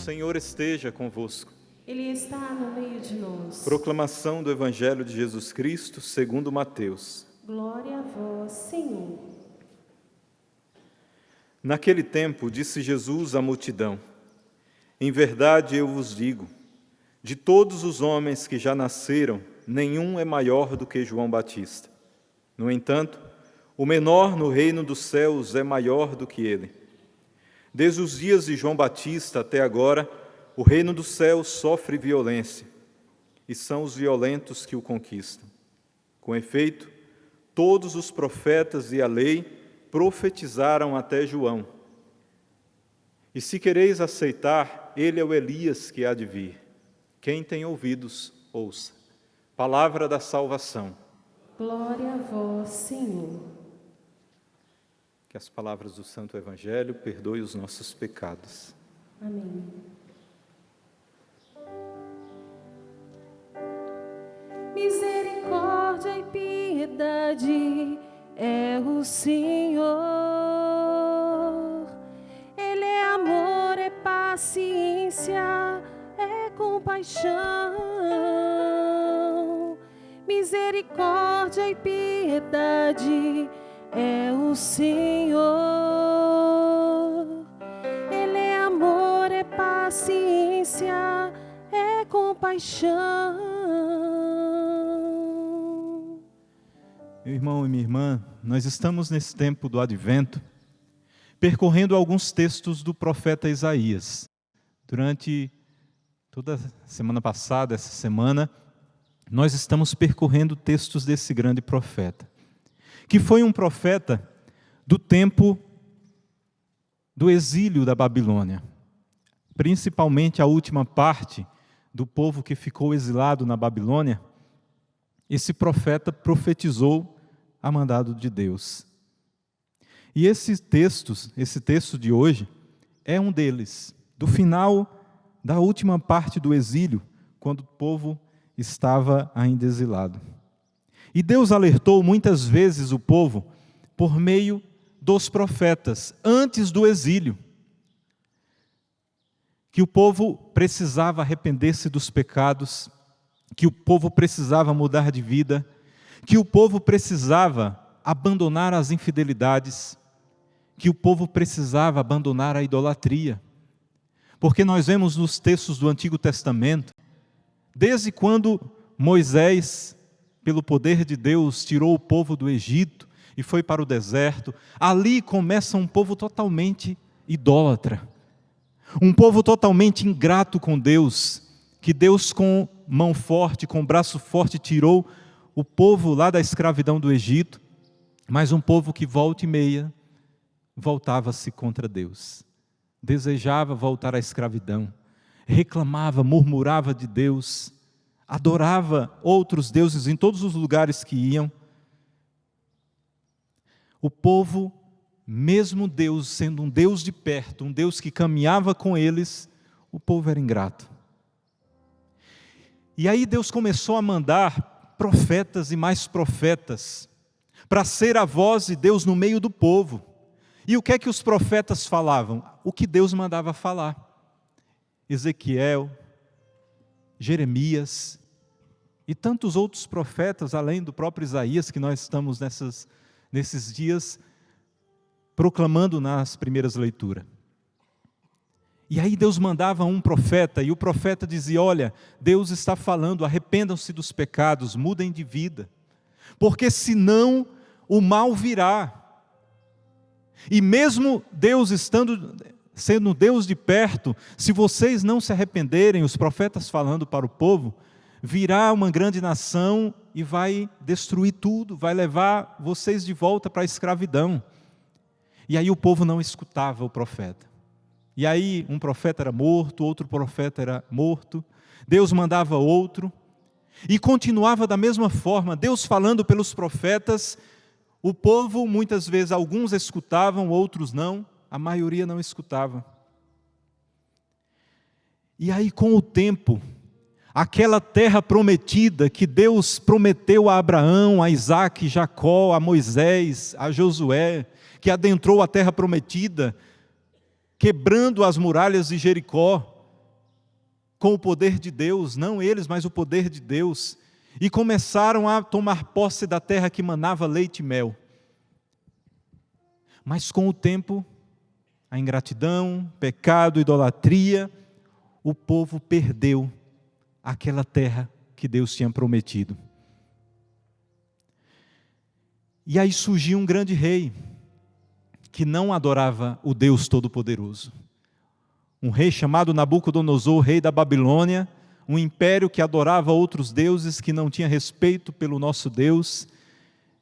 Senhor esteja convosco. Ele está no meio de nós. Proclamação do Evangelho de Jesus Cristo, segundo Mateus. Glória a vós, Senhor. Naquele tempo, disse Jesus à multidão: Em verdade eu vos digo, de todos os homens que já nasceram, nenhum é maior do que João Batista. No entanto, o menor no reino dos céus é maior do que ele. Desde os dias de João Batista até agora, o reino dos céus sofre violência, e são os violentos que o conquistam. Com efeito, todos os profetas e a lei profetizaram até João. E se quereis aceitar, ele é o Elias que há de vir. Quem tem ouvidos, ouça. Palavra da salvação. Glória a vós, Senhor. Que as palavras do Santo Evangelho perdoem os nossos pecados. Amém. Misericórdia e piedade é o Senhor. Ele é amor, é paciência, é compaixão. Misericórdia e piedade é o Senhor. Ele é amor, é paciência, é compaixão. Meu irmão e minha irmã, nós estamos nesse tempo do Advento, percorrendo alguns textos do profeta Isaías. Durante toda a semana passada, essa semana, nós estamos percorrendo textos desse grande profeta, que foi um profeta do tempo do exílio da Babilônia, principalmente a última parte do povo que ficou exilado na Babilônia. Esse profeta profetizou a mandado de Deus. E esse texto de hoje é um deles, do final da última parte do exílio, quando o povo estava ainda exilado. E Deus alertou muitas vezes o povo por meio dos profetas, antes do exílio, que o povo precisava arrepender-se dos pecados, que o povo precisava mudar de vida, que o povo precisava abandonar as infidelidades, que o povo precisava abandonar a idolatria. Porque nós vemos nos textos do Antigo Testamento, desde quando Moisés, pelo poder de Deus, tirou o povo do Egito e foi para o deserto, ali começa um povo totalmente idólatra, um povo totalmente ingrato com Deus, que Deus com mão forte, com braço forte, tirou o povo lá da escravidão do Egito, mas um povo que volta e meia voltava-se contra Deus, desejava voltar à escravidão, reclamava, murmurava de Deus, adorava outros deuses em todos os lugares que iam. O povo, mesmo Deus sendo um Deus de perto, um Deus que caminhava com eles, o povo era ingrato. E aí Deus começou a mandar profetas e mais profetas, para ser a voz de Deus no meio do povo. E o que é que os profetas falavam? O que Deus mandava falar. Ezequiel, Jeremias e tantos outros profetas, além do próprio Isaías, que nós estamos nesses dias proclamando nas primeiras leituras. E aí Deus mandava um profeta, e o profeta dizia: olha, Deus está falando, arrependam-se dos pecados, mudem de vida, porque senão o mal virá. E mesmo Deus sendo Deus de perto, se vocês não se arrependerem, os profetas falando para o povo, virá uma grande nação e vai destruir tudo, vai levar vocês de volta para a escravidão. E aí o povo não escutava o profeta. E aí um profeta era morto, outro profeta era morto, Deus mandava outro, e continuava da mesma forma, Deus falando pelos profetas, o povo muitas vezes, alguns escutavam, outros não, a maioria não escutava. E aí com o tempo, aquela terra prometida que Deus prometeu a Abraão, a Isaque, Jacó, a Moisés, a Josué, que adentrou a terra prometida, quebrando as muralhas de Jericó, com o poder de Deus, não eles, mas o poder de Deus, e começaram a tomar posse da terra que manava leite e mel. Mas com o tempo, a ingratidão, pecado, idolatria, o povo perdeu aquela terra que Deus tinha prometido. E aí surgiu um grande rei, que não adorava o Deus Todo-Poderoso. Um rei chamado Nabucodonosor, rei da Babilônia, um império que adorava outros deuses, que não tinha respeito pelo nosso Deus,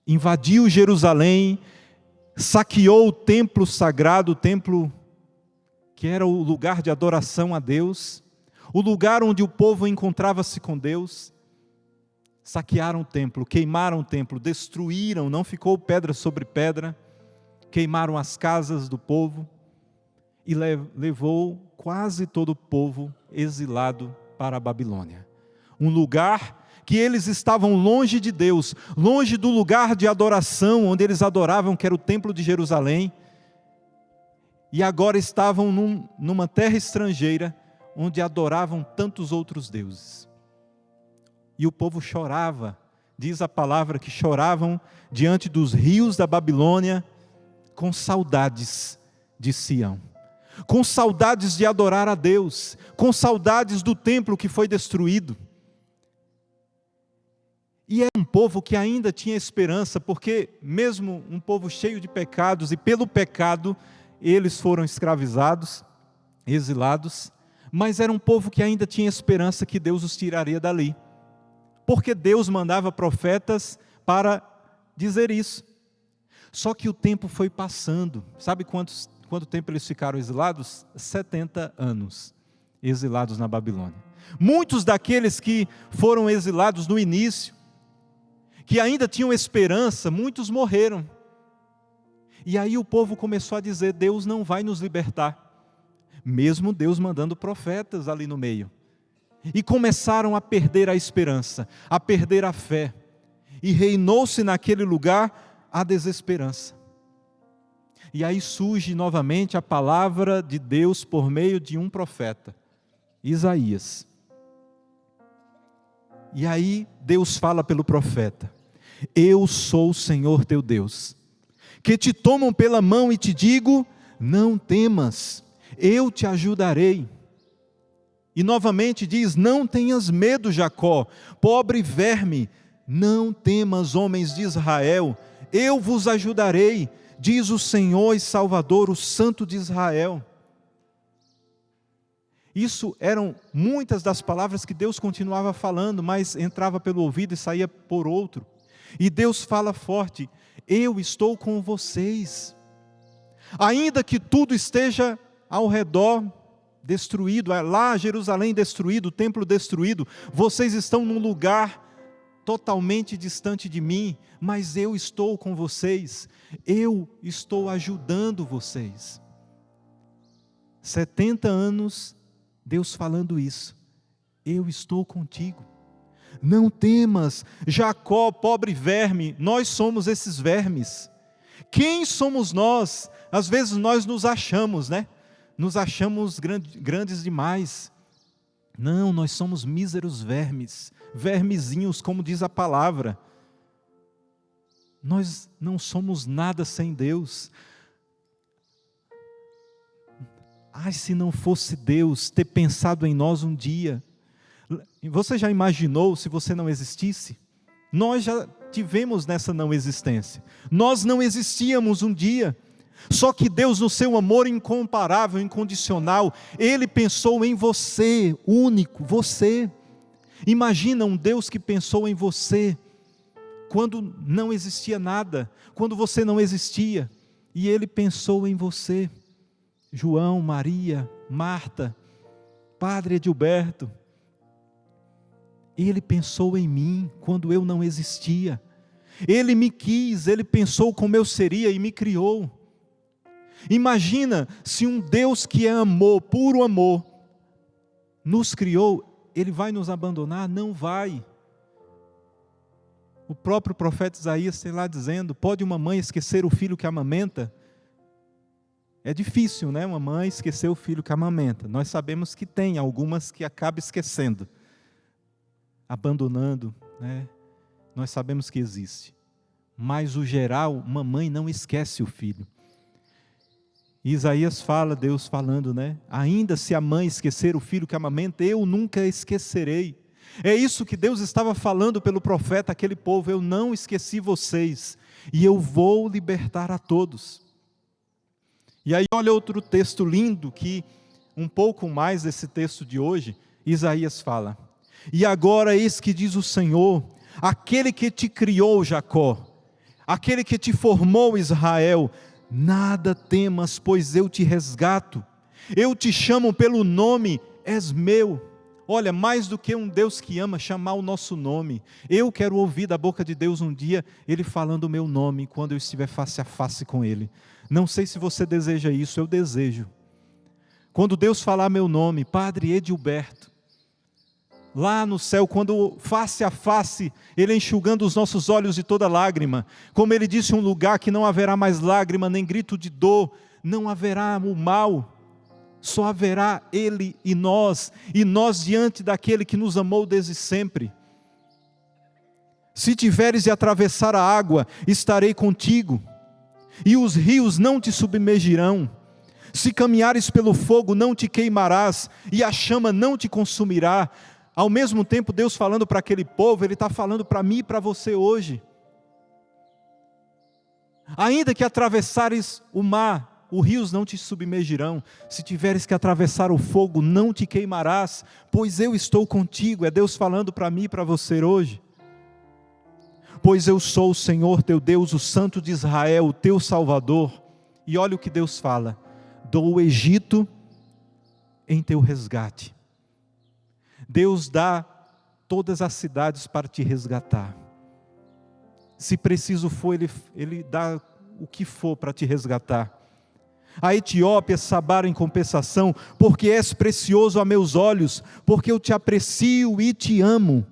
invadiu Jerusalém, saqueou o templo sagrado, o templo que era o lugar de adoração a Deus, o lugar onde o povo encontrava-se com Deus. Saquearam o templo, queimaram o templo, destruíram, não ficou pedra sobre pedra, queimaram as casas do povo e levou quase todo o povo exilado para a Babilônia. Um lugar que eles estavam longe de Deus, longe do lugar de adoração, onde eles adoravam, que era o templo de Jerusalém, e agora estavam numa terra estrangeira, onde adoravam tantos outros deuses. E o povo chorava, diz a palavra que choravam diante dos rios da Babilônia, com saudades de Sião, com saudades de adorar a Deus, com saudades do templo que foi destruído. E era um povo que ainda tinha esperança, porque mesmo um povo cheio de pecados, e pelo pecado eles foram escravizados, exilados, mas era um povo que ainda tinha esperança que Deus os tiraria dali, porque Deus mandava profetas para dizer isso. Só que o tempo foi passando. Sabe quanto tempo eles ficaram exilados? 70 anos exilados na Babilônia. Muitos daqueles que foram exilados no início, que ainda tinham esperança, muitos morreram. E aí o povo começou a dizer: Deus não vai nos libertar, mesmo Deus mandando profetas ali no meio. E começaram a perder a esperança, a perder a fé, e reinou-se naquele lugar a desesperança. E aí surge novamente a palavra de Deus por meio de um profeta, Isaías. E aí Deus fala pelo profeta: eu sou o Senhor teu Deus, que te tomam pela mão e te digo: não temas, eu te ajudarei. E novamente diz: não tenhas medo, Jacó, pobre verme, não temas, homens de Israel, eu vos ajudarei, diz o Senhor e Salvador, o Santo de Israel. Isso eram muitas das palavras que Deus continuava falando, mas entrava pelo ouvido e saía por outro. E Deus fala forte: eu estou com vocês. Ainda que tudo esteja ao redor destruído, lá Jerusalém destruído, o templo destruído, vocês estão num lugar totalmente distante de mim, mas eu estou com vocês, eu estou ajudando vocês. 70 anos, Deus falando isso: eu estou contigo, não temas, Jacó, pobre verme. Nós somos esses vermes. Quem somos nós? Às vezes nós nos achamos, né? Nos achamos grandes demais. Não, nós somos míseros vermes, vermezinhos, como diz a palavra. Nós não somos nada sem Deus. Ai, se não fosse Deus ter pensado em nós um dia. Você já imaginou se você não existisse? Nós já tivemos nessa não existência. Nós não existíamos um dia. Só que Deus, no seu amor incomparável, incondicional, Ele pensou em você, único, você. Imagina um Deus que pensou em você, quando não existia nada, quando você não existia, e Ele pensou em você. João, Maria, Marta, Padre Edilberto, Ele pensou em mim, quando eu não existia. Ele me quis, Ele pensou como eu seria e me criou. Imagina se um Deus que é amor, puro amor, nos criou, Ele vai nos abandonar? Não vai. O próprio profeta Isaías tem lá dizendo: pode uma mãe esquecer o filho que amamenta? É difícil, né? Uma mãe esquecer o filho que amamenta. Nós sabemos que tem algumas que acaba esquecendo, abandonando, né? Nós sabemos que existe. Mas o geral, uma mãe não esquece o filho. E Isaías fala, Deus falando, né? Ainda se a mãe esquecer o filho que amamenta, eu nunca esquecerei. É isso que Deus estava falando pelo profeta àquele povo: eu não esqueci vocês, e eu vou libertar a todos. E aí olha outro texto lindo, que um pouco mais desse texto de hoje, Isaías fala: e agora eis que diz o Senhor, aquele que te criou, Jacó, aquele que te formou, Israel, nada temas, pois eu te resgato, eu te chamo pelo nome, és meu. Olha, mais do que um Deus que ama chamar o nosso nome, eu quero ouvir da boca de Deus um dia, Ele falando o meu nome, quando eu estiver face a face com Ele. Não sei se você deseja isso, eu desejo. Quando Deus falar meu nome, Padre Edilberto, lá no céu, quando face a face, Ele enxugando os nossos olhos de toda lágrima, como Ele disse, um lugar que não haverá mais lágrima, nem grito de dor, não haverá o mal, só haverá Ele e nós diante daquele que nos amou desde sempre. Se tiveres de atravessar a água, estarei contigo, e os rios não te submergirão. Se caminhares pelo fogo, não te queimarás, e a chama não te consumirá. Ao mesmo tempo, Deus falando para aquele povo, Ele está falando para mim e para você hoje. Ainda que atravessares o mar, os rios não te submergirão. Se tiveres que atravessar o fogo, não te queimarás, pois eu estou contigo. É Deus falando para mim e para você hoje. Pois eu sou o Senhor teu Deus, o Santo de Israel, o teu Salvador. E olha o que Deus fala: dou o Egito em teu resgate. Deus dá todas as cidades para te resgatar. Se preciso for, Ele dá o que for para te resgatar. A Etiópia, Sabara em compensação, porque és precioso a meus olhos, porque eu te aprecio e te amo.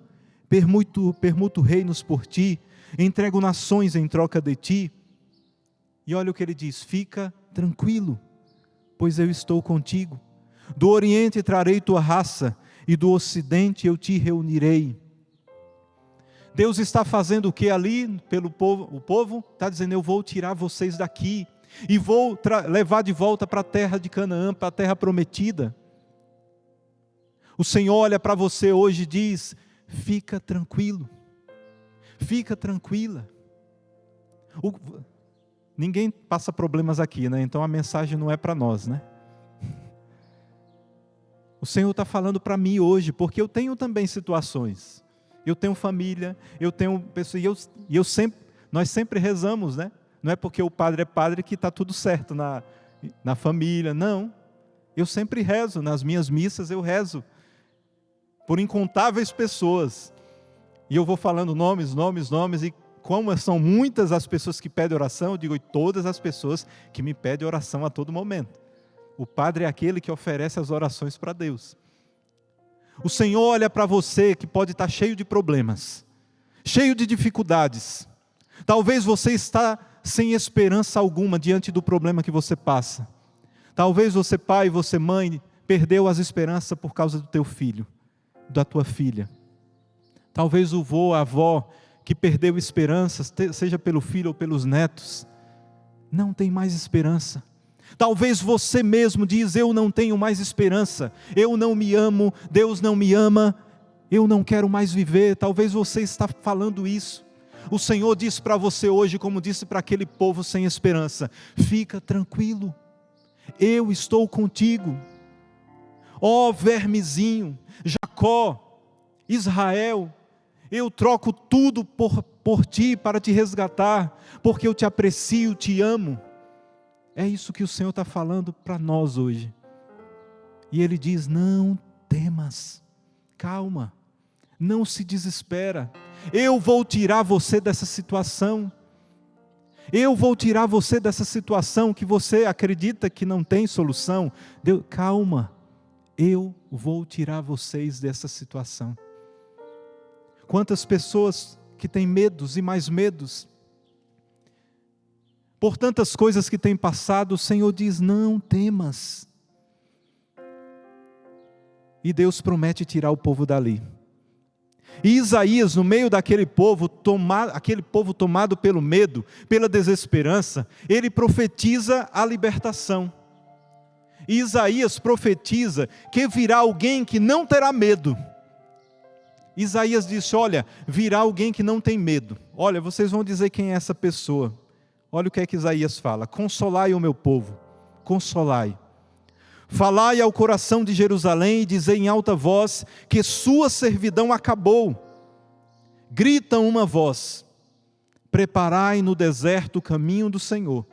Permuto reinos por ti, entrego nações em troca de ti. E olha o que ele diz: fica tranquilo, pois eu estou contigo. Do Oriente trarei tua raça, e do Ocidente eu te reunirei. Deus está fazendo o que ali pelo povo? O povo está dizendo: eu vou tirar vocês daqui, e vou levar de volta para a terra de Canaã, para a terra prometida. O Senhor olha para você hoje e diz: fica tranquilo, fica tranquila. Ninguém passa problemas aqui, né? Então a mensagem não é para nós, né? O Senhor está falando para mim hoje, porque eu tenho também situações. Eu tenho família, eu tenho pessoas, e nós sempre rezamos, né? Não é porque o padre é padre que está tudo certo na família, não. Eu sempre rezo, nas minhas missas eu rezo por incontáveis pessoas. E eu vou falando nomes, e como são muitas as pessoas que pedem oração, eu digo: e todas as pessoas que me pedem oração a todo momento. O padre é aquele que oferece as orações para Deus. O Senhor olha para você que pode estar cheio de problemas, cheio de dificuldades. Talvez você está sem esperança alguma diante do problema que você passa. Talvez você, pai, você, mãe, perdeu as esperanças por causa do teu filho, da tua filha. Talvez o vô, a avó, que perdeu esperanças, seja pelo filho ou pelos netos, não tem mais esperança. Talvez você mesmo diz: eu não tenho mais esperança, eu não me amo, Deus não me ama, eu não quero mais viver. Talvez você está falando isso. O Senhor diz para você hoje, como disse para aquele povo sem esperança: fica tranquilo, eu estou contigo. Ó vermezinho, Jacó, Israel, eu troco tudo por ti para te resgatar, porque eu te aprecio, te amo. É isso que o Senhor está falando para nós hoje. E Ele diz: não temas, calma, não se desespera. Eu vou tirar você dessa situação. Eu vou tirar você dessa situação que você acredita que não tem solução. Deus, calma, eu vou tirar vocês dessa situação. Quantas pessoas que têm medos e mais medos, por tantas coisas que tem passado, o Senhor diz: não temas. E Deus promete tirar o povo dali. E Isaías, no meio daquele povo, tomado pelo medo, pela desesperança, ele profetiza a libertação. E Isaías profetiza que virá alguém que não terá medo. Isaías disse: olha, virá alguém que não tem medo. Olha, vocês vão dizer quem é essa pessoa. Olha o que é que Isaías fala: consolai o meu povo, consolai. Falai ao coração de Jerusalém e dizei em alta voz que sua servidão acabou. Grita uma voz: preparai no deserto o caminho do Senhor.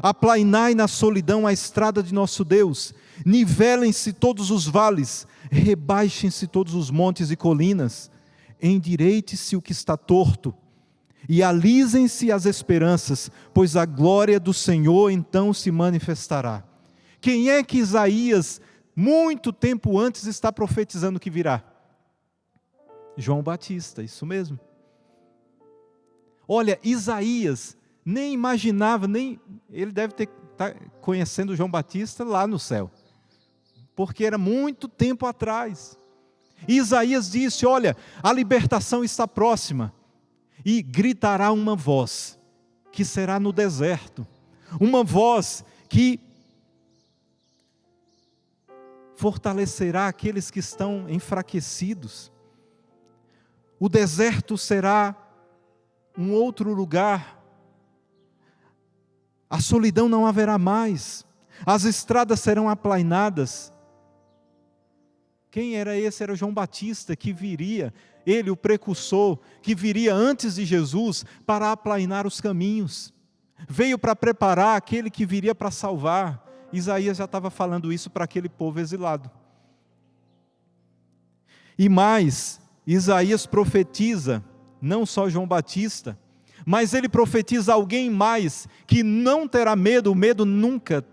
Aplainai na solidão a estrada de nosso Deus. Nivelem-se todos os vales, rebaixem-se todos os montes e colinas. Endireite-se o que está torto, e alisem-se as esperanças, pois a glória do Senhor então se manifestará. Quem é que Isaías, muito tempo antes, está profetizando que virá? João Batista, isso mesmo. Olha, Isaías nem imaginava, ele deve estar conhecendo João Batista lá no céu, porque era muito tempo atrás. E Isaías disse: olha, a libertação está próxima, e gritará uma voz, que será no deserto, uma voz que fortalecerá aqueles que estão enfraquecidos. O deserto será um outro lugar. A solidão não haverá mais. As estradas serão aplainadas. Quem era esse? Era João Batista, que viria, ele, o precursor, que viria antes de Jesus para aplainar os caminhos. Veio para preparar aquele que viria para salvar. Isaías já estava falando isso para aquele povo exilado. E mais, Isaías profetiza, não só João Batista, mas ele profetiza alguém mais, que não terá medo. O medo nunca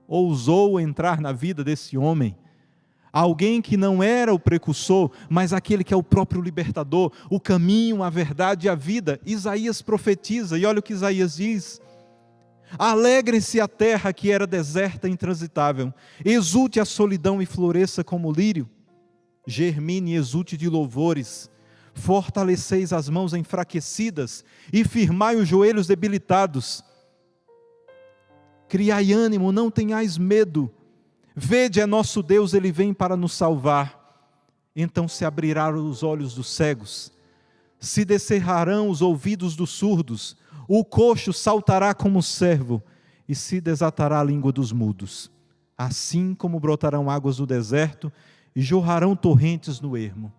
ousou entrar na vida desse homem. Alguém que não era o precursor, mas aquele que é o próprio libertador, o caminho, a verdade e a vida. Isaías profetiza, e olha o que Isaías diz: alegre-se a terra que era deserta e intransitável, exulte a solidão e floresça como lírio, germine e exulte de louvores, fortaleceis as mãos enfraquecidas e firmai os joelhos debilitados, criai ânimo, não tenhais medo, vede, é nosso Deus, Ele vem para nos salvar. Então se abrirão os olhos dos cegos, se descerrarão os ouvidos dos surdos, o coxo saltará como servo, e se desatará a língua dos mudos. Assim como brotarão águas do deserto, e jorrarão torrentes no ermo.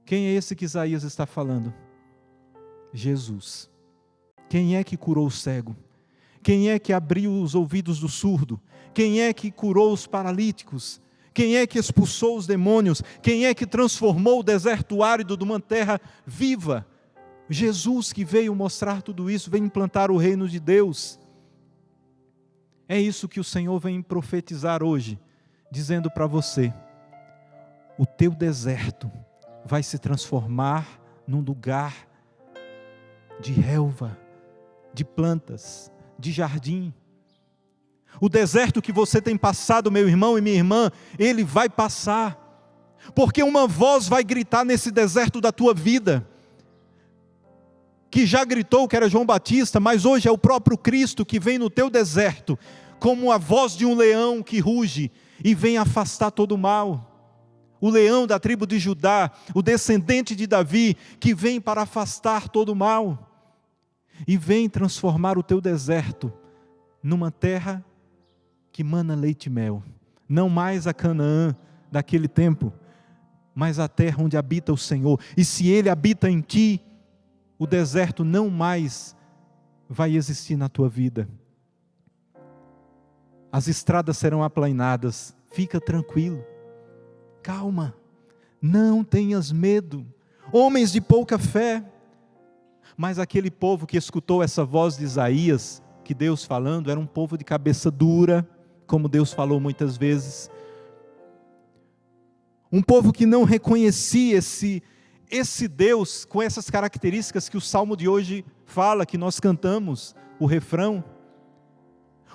Quem é esse que Isaías está falando? Jesus. Quem é que curou o cego? Quem é que abriu os ouvidos do surdo? Quem é que curou os paralíticos? Quem é que expulsou os demônios? Quem é que transformou o deserto árido de uma terra viva? Jesus, que veio mostrar tudo isso, veio implantar o reino de Deus. É isso que o Senhor vem profetizar hoje, dizendo para você: o teu deserto vai se transformar num lugar de relva, de plantas, de jardim. O deserto que você tem passado, meu irmão e minha irmã, ele vai passar, porque uma voz vai gritar nesse deserto da tua vida, que já gritou, que era João Batista, mas hoje é o próprio Cristo que vem no teu deserto, como a voz de um leão que ruge, e vem afastar todo o mal. O leão da tribo de Judá, o descendente de Davi, que vem para afastar todo o mal, e vem transformar o teu deserto numa terra que mana leite e mel. Não mais a Canaã daquele tempo, mas a terra onde habita o Senhor. E se Ele habita em ti, o deserto não mais vai existir na tua vida. As estradas serão aplainadas. Fica tranquilo. Calma. Não tenhas medo. Homens de pouca fé. Mas aquele povo que escutou essa voz de Isaías, que Deus falando, era um povo de cabeça dura, como Deus falou muitas vezes. Um povo que não reconhecia esse Deus com essas características que o Salmo de hoje fala, que nós cantamos. o refrão.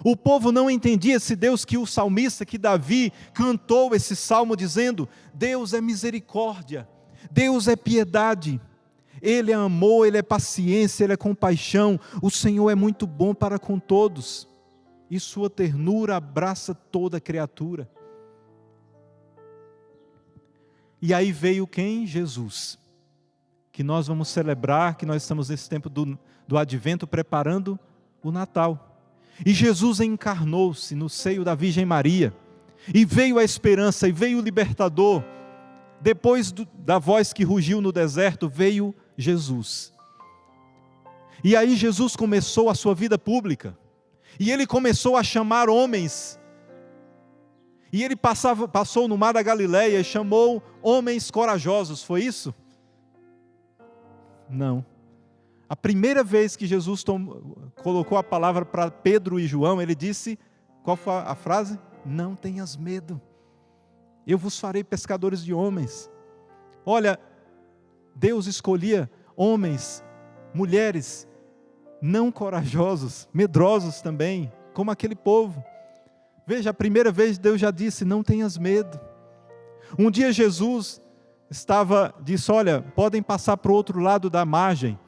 O povo não entendia esse Deus que o salmista, que Davi cantou esse salmo dizendo: Deus é misericórdia, Deus é piedade, Ele é amor, Ele é paciência, Ele é compaixão, o Senhor é muito bom para com todos, e sua ternura abraça toda criatura. E aí veio quem? Jesus, que nós vamos celebrar, que nós estamos nesse tempo do Advento preparando o Natal. E Jesus encarnou-se no seio da Virgem Maria, e veio a esperança, e veio o libertador. Depois da voz que rugiu no deserto, veio Jesus. E aí Jesus começou a sua vida pública, e Ele começou a chamar homens, e Ele passou no mar da Galileia e chamou homens corajosos, foi isso? Não. A primeira vez que Jesus colocou a palavra para Pedro e João, Ele disse, qual foi a frase? Não tenhas medo, eu vos farei pescadores de homens. Olha, Deus escolhia homens, mulheres, não corajosos, medrosos também, como aquele povo. Veja, a primeira vez Deus já disse, não tenhas medo. Um dia Jesus disse, olha, podem passar para o outro lado da margem,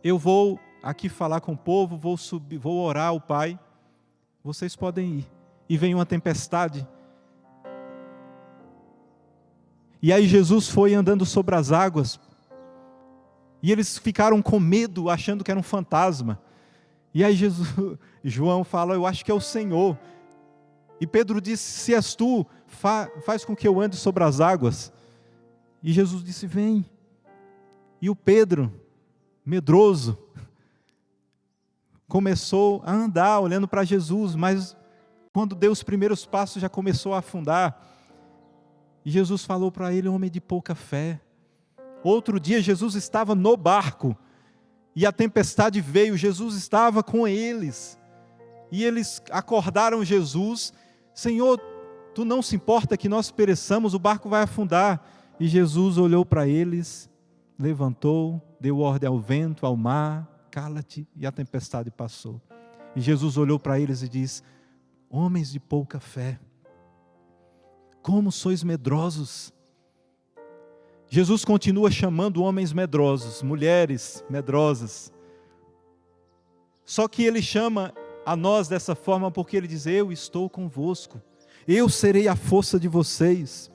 eu vou aqui falar com o povo, vou subir, vou orar ao Pai, vocês podem ir. E vem uma tempestade. E aí Jesus foi andando sobre as águas, e eles ficaram com medo, achando que era um fantasma. E aí João fala, eu acho que é o Senhor. E Pedro disse, se és tu, faz com que eu ande sobre as águas. E Jesus disse, vem. E o Pedro, medroso, começou a andar olhando para Jesus, mas quando deu os primeiros passos já começou a afundar. E Jesus falou para ele, homem de pouca fé. Outro dia Jesus estava no barco e a tempestade veio, Jesus estava com eles e eles acordaram Jesus, Senhor, tu não se importa que nós pereçamos, o barco vai afundar. E Jesus olhou para eles, levantou, deu ordem ao vento, ao mar, cala-te, e a tempestade passou. E Jesus olhou para eles e disse, homens de pouca fé, como sois medrosos. Jesus continua chamando homens medrosos, mulheres medrosas. Só que Ele chama a nós dessa forma porque Ele diz, eu estou convosco, eu serei a força de vocês.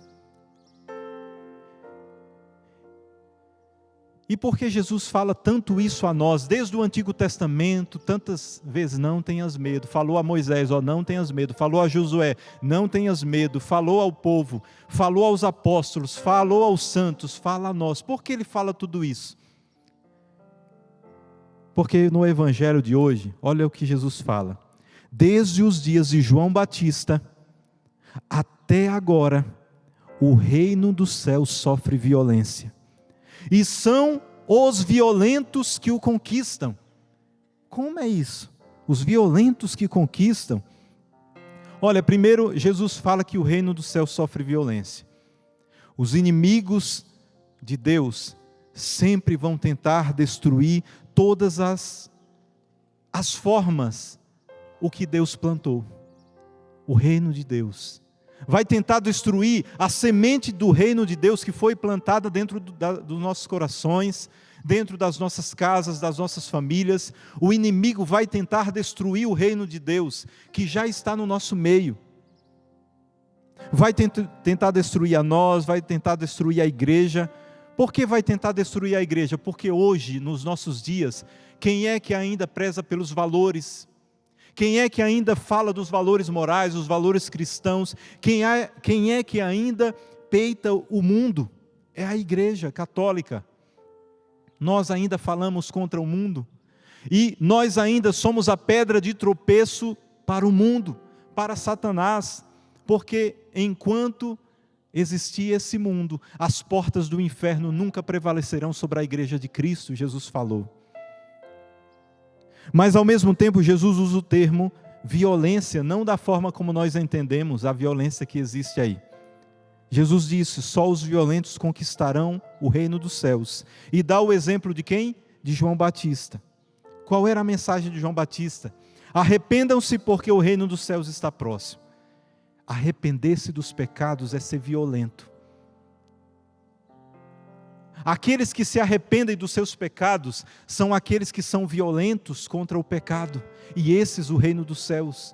E por que Jesus fala tanto isso a nós, desde o Antigo Testamento, tantas vezes, não tenhas medo, falou a Moisés, não tenhas medo, falou a Josué, não tenhas medo, falou ao povo, falou aos apóstolos, falou aos santos, fala a nós. Por que Ele fala tudo isso? Porque no Evangelho de hoje, olha o que Jesus fala, desde os dias de João Batista, até agora, o reino dos céus sofre violência. E são os violentos que o conquistam. Como é isso? Os violentos que conquistam. Olha, primeiro Jesus fala que o reino do céu sofre violência. Os inimigos de Deus sempre vão tentar destruir todas as formas, o que Deus plantou. O reino de Deus. Vai tentar destruir a semente do reino de Deus que foi plantada dentro dos nossos corações, dentro das nossas casas, das nossas famílias. O inimigo vai tentar destruir o reino de Deus, que já está no nosso meio. Vai tentar destruir a nós, vai tentar destruir a igreja. Por que vai tentar destruir a igreja? Porque hoje, nos nossos dias, quem é que ainda preza pelos valores? Quem é que ainda fala dos valores morais, dos valores cristãos? Quem é que ainda peita o mundo? É a igreja católica. Nós ainda falamos contra o mundo. E nós ainda somos a pedra de tropeço para o mundo, para Satanás. Porque enquanto existir esse mundo, as portas do inferno nunca prevalecerão sobre a igreja de Cristo, Jesus falou. Mas ao mesmo tempo Jesus usa o termo violência, não da forma como nós entendemos a violência que existe aí. Jesus disse, só os violentos conquistarão o reino dos céus. E dá o exemplo de quem? De João Batista. Qual era a mensagem de João Batista? Arrependam-se porque o reino dos céus está próximo. Arrepender-se dos pecados é ser violento. Aqueles que se arrependem dos seus pecados são aqueles que são violentos contra o pecado. E esses, o reino dos céus.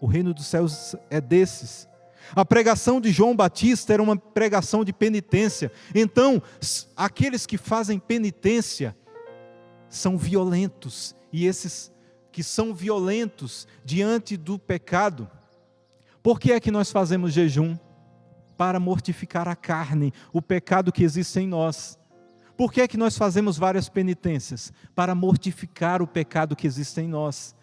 O reino dos céus é desses. A pregação de João Batista era uma pregação de penitência. Então, aqueles que fazem penitência são violentos. E esses que são violentos diante do pecado. Por que é que nós fazemos jejum? Para mortificar a carne, o pecado que existe em nós. Por que é que nós fazemos várias penitências? Para mortificar o pecado que existe em nós.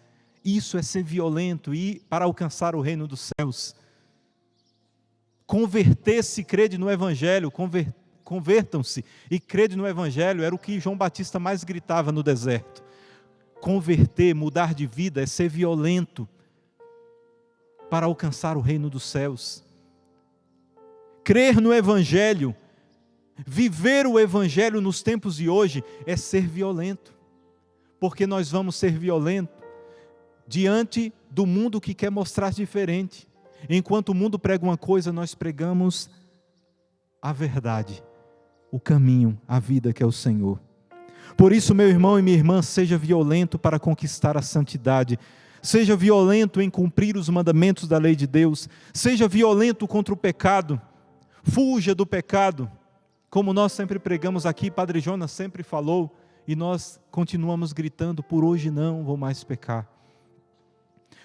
Isso é ser violento e para alcançar o reino dos céus. Converter-se e crede no Evangelho, convertam-se e crede no Evangelho, era o que João Batista mais gritava no deserto. Converter, mudar de vida, é ser violento para alcançar o reino dos céus. Crer no Evangelho, viver o Evangelho nos tempos de hoje é ser violento. Porque nós vamos ser violentos diante do mundo que quer mostrar diferente. Enquanto o mundo prega uma coisa, nós pregamos a verdade, o caminho, a vida que é o Senhor. Por isso, meu irmão e minha irmã, seja violento para conquistar a santidade. Seja violento em cumprir os mandamentos da lei de Deus. Seja violento contra o pecado. Fuja do pecado, como nós sempre pregamos aqui, Padre Jonas sempre falou, e nós continuamos gritando, por hoje não vou mais pecar.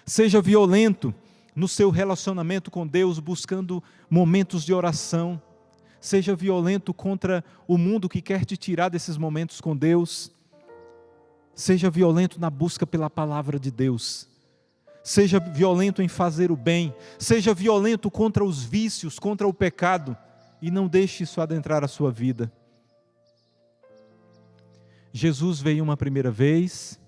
Seja violento no seu relacionamento com Deus, buscando momentos de oração. Seja violento contra o mundo que quer te tirar desses momentos com Deus. Seja violento na busca pela palavra de Deus. Seja violento em fazer o bem, seja violento contra os vícios, contra o pecado, e não deixe isso adentrar a sua vida. Jesus veio uma primeira vez,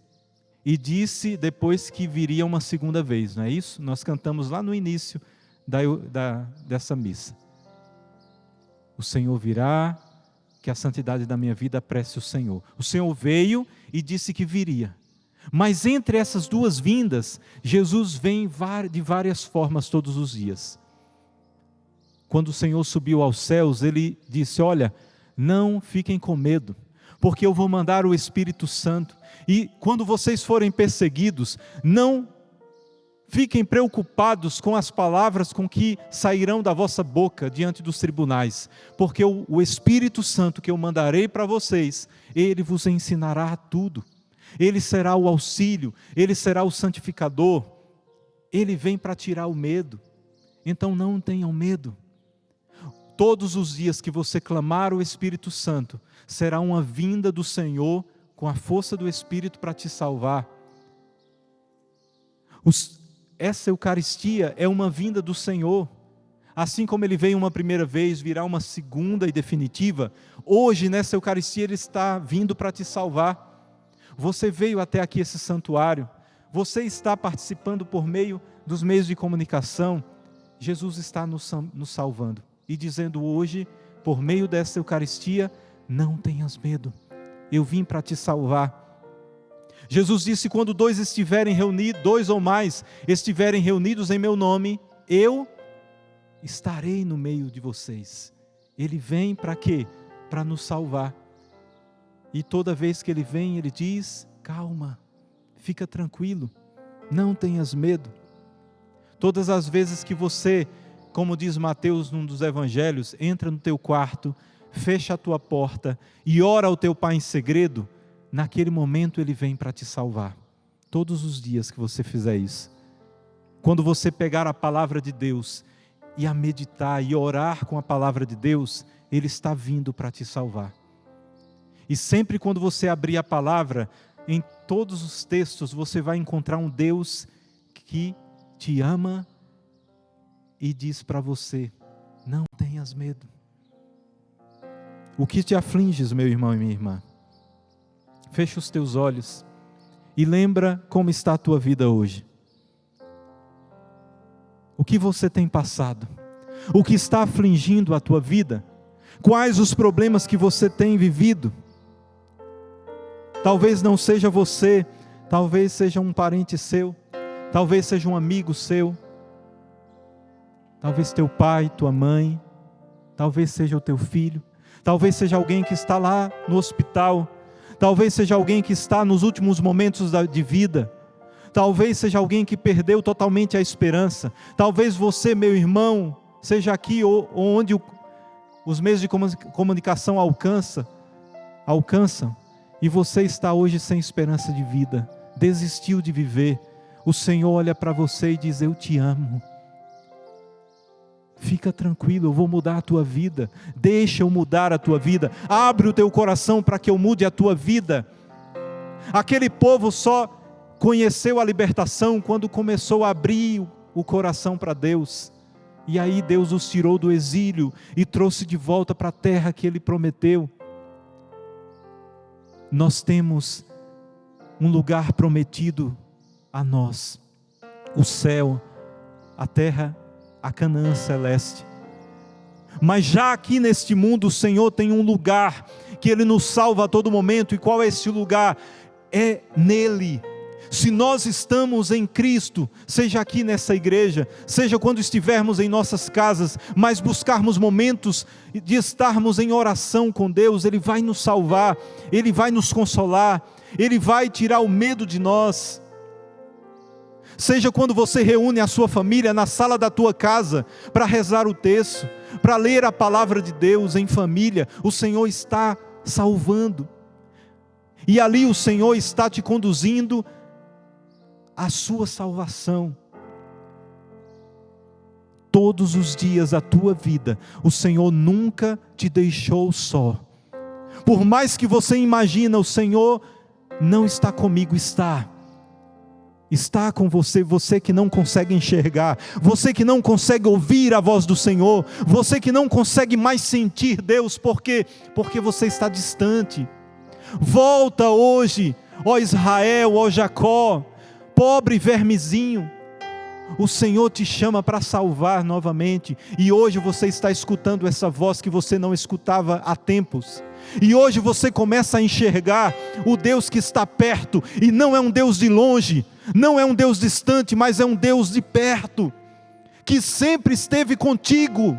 e disse depois que viria uma segunda vez, não é isso? Nós cantamos lá no início dessa missa. O Senhor virá, que a santidade da minha vida apresse o Senhor. O Senhor veio e disse que viria. Mas entre essas duas vindas, Jesus vem de várias formas todos os dias. Quando o Senhor subiu aos céus, Ele disse, olha, não fiquem com medo, porque eu vou mandar o Espírito Santo. E quando vocês forem perseguidos, não fiquem preocupados com as palavras com que sairão da vossa boca diante dos tribunais, porque o Espírito Santo que eu mandarei para vocês, Ele vos ensinará tudo. Ele será o auxílio, Ele será o santificador, Ele vem para tirar o medo. Então não tenham medo. Todos os dias que você clamar o Espírito Santo, será uma vinda do Senhor com a força do Espírito para te salvar. Essa Eucaristia é uma vinda do Senhor. Assim como Ele veio uma primeira vez, virá uma segunda e definitiva. Hoje nessa Eucaristia Ele está vindo para te salvar. Você veio até aqui esse santuário, você está participando por meio dos meios de comunicação, Jesus está nos salvando e dizendo hoje, por meio dessa Eucaristia, não tenhas medo, eu vim para te salvar. Jesus disse, quando dois ou mais estiverem reunidos em meu nome, eu estarei no meio de vocês. Ele vem para quê? Para nos salvar. E toda vez que Ele vem, Ele diz, calma, fica tranquilo, não tenhas medo. Todas as vezes que você, como diz Mateus num dos evangelhos, entra no teu quarto, fecha a tua porta e ora ao teu Pai em segredo, naquele momento Ele vem para te salvar. Todos os dias que você fizer isso. Quando você pegar a palavra de Deus e a meditar e orar com a palavra de Deus, Ele está vindo para te salvar. E sempre quando você abrir a palavra, em todos os textos você vai encontrar um Deus que te ama e diz para você, não tenhas medo. O que te afliges, meu irmão e minha irmã? Fecha os teus olhos e lembra como está a tua vida hoje. O que você tem passado? O que está afligindo a tua vida? Quais os problemas que você tem vivido? Talvez não seja você, talvez seja um parente seu, talvez seja um amigo seu, talvez teu pai, tua mãe, talvez seja o teu filho, talvez seja alguém que está lá no hospital, talvez seja alguém que está nos últimos momentos de vida, talvez seja alguém que perdeu totalmente a esperança, talvez você, meu irmão, seja aqui onde os meios de comunicação alcançam, e você está hoje sem esperança de vida, desistiu de viver. O Senhor olha para você e diz: eu te amo, fica tranquilo, eu vou mudar a tua vida, deixa eu mudar a tua vida, abre o teu coração para que eu mude a tua vida. Aquele povo só conheceu a libertação quando começou a abrir o coração para Deus, e aí Deus os tirou do exílio e trouxe de volta para a terra que Ele prometeu. Nós temos um lugar prometido a nós, o céu, a terra, a Canaã celeste. Mas já aqui neste mundo o Senhor tem um lugar que Ele nos salva a todo momento. E qual é esse lugar? É nele. Se nós estamos em Cristo, seja aqui nessa igreja, seja quando estivermos em nossas casas, mas buscarmos momentos de estarmos em oração com Deus, Ele vai nos salvar, Ele vai nos consolar, Ele vai tirar o medo de nós. Seja quando você reúne a sua família na sala da tua casa, para rezar o texto, para ler a palavra de Deus em família, o Senhor está salvando, e ali o Senhor está te conduzindo a sua salvação. Todos os dias da tua vida, o Senhor nunca te deixou só. Por mais que você imagina, o Senhor não está comigo, está com você, você que não consegue enxergar, você que não consegue ouvir a voz do Senhor, você que não consegue mais sentir Deus, porque você está distante. Volta hoje, ó Israel, ó Jacó, pobre vermezinho, o Senhor te chama para salvar novamente, e hoje você está escutando essa voz que você não escutava há tempos, e hoje você começa a enxergar o Deus que está perto, e não é um Deus de longe, não é um Deus distante, mas é um Deus de perto, que sempre esteve contigo,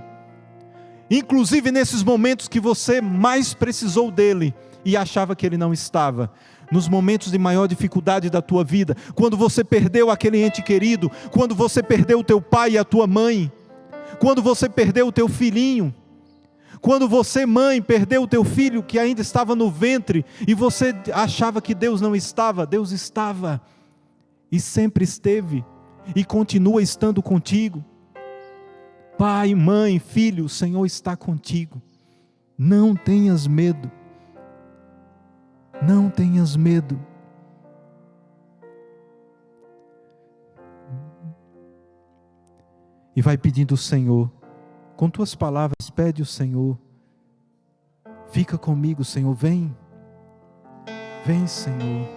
inclusive nesses momentos que você mais precisou dele, e achava que Ele não estava. Nos momentos de maior dificuldade da tua vida, quando você perdeu aquele ente querido, quando você perdeu o teu pai e a tua mãe, quando você perdeu o teu filhinho, quando você, mãe, perdeu o teu filho que ainda estava no ventre, e você achava que Deus não estava, Deus estava, e sempre esteve, e continua estando contigo. Pai, mãe, filho, o Senhor está contigo, não tenhas medo. Não tenhas medo. E vai pedindo o Senhor, com tuas palavras, pede o Senhor, fica comigo, Senhor, vem, Senhor,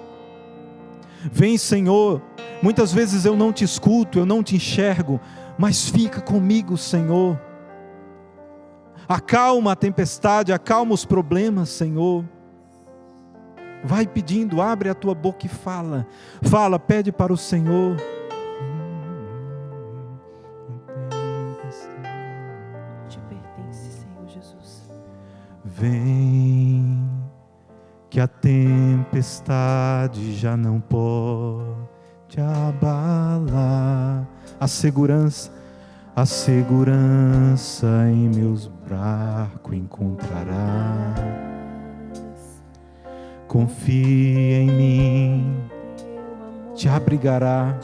vem, Senhor. Muitas vezes eu não te escuto, eu não te enxergo, mas fica comigo, Senhor. Acalma a tempestade, acalma os problemas, Senhor. Vai pedindo, abre a tua boca e fala, pede para o Senhor. Te pertence, Senhor Jesus. Vem, que a tempestade já não pode abalar. A segurança em meus braços encontrará. Confia em mim, te abrigará.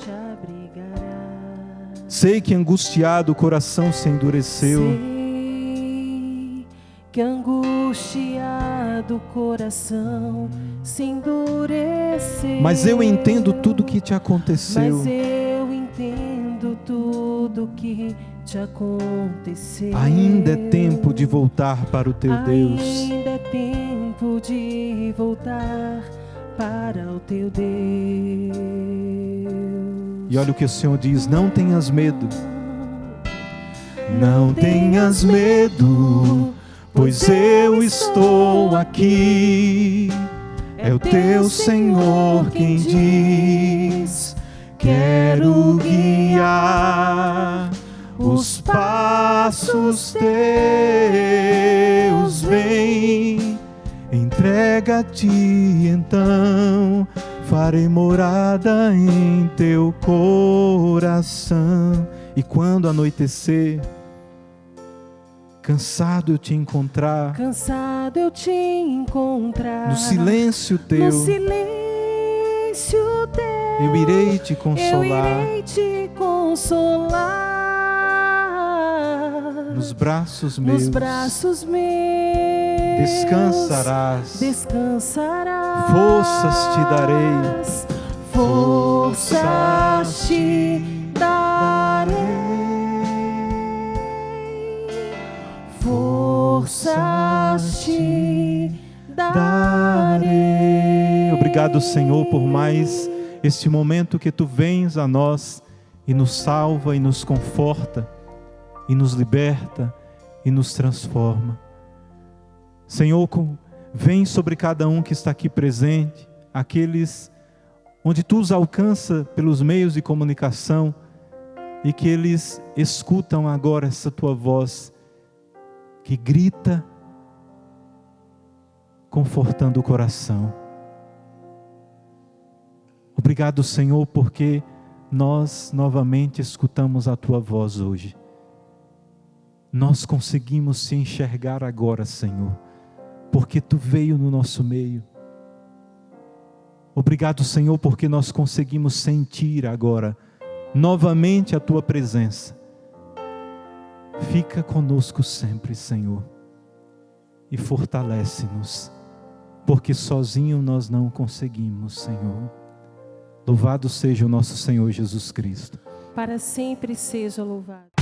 Sei que angustiado o coração se endureceu. Sei que angustiado o coração se endureceu. Mas eu entendo tudo que te aconteceu. Mas eu entendo tudo que te aconteceu. Ainda é tempo de voltar para o teu Deus. Ainda é tempo de voltar para o teu Deus. E olha o que o Senhor diz: não tenhas medo. Não tenhas medo, pois eu estou aqui. É o teu Senhor quem diz: quero guiar os passos teus. Vem, entrega-te então, farei morada em teu coração. E quando anoitecer, cansado eu te encontrar, no silêncio teu, eu irei te consolar, nos braços meus, descansarás, forças te darei, forças te darei, forças te darei. Obrigado, Senhor, por mais este momento que tu vens a nós e nos salva e nos conforta e nos liberta e nos transforma. Senhor, vem sobre cada um que está aqui presente, aqueles onde tu os alcança pelos meios de comunicação e que eles escutam agora essa tua voz que grita, confortando o coração. Obrigado, Senhor, porque nós novamente escutamos a tua voz hoje. Nós conseguimos se enxergar agora, Senhor, porque tu veio no nosso meio. Obrigado, Senhor, porque nós conseguimos sentir agora novamente a tua presença. Fica conosco sempre, Senhor, e fortalece-nos, porque sozinho nós não conseguimos, Senhor. Louvado seja o nosso Senhor Jesus Cristo. Para sempre seja louvado.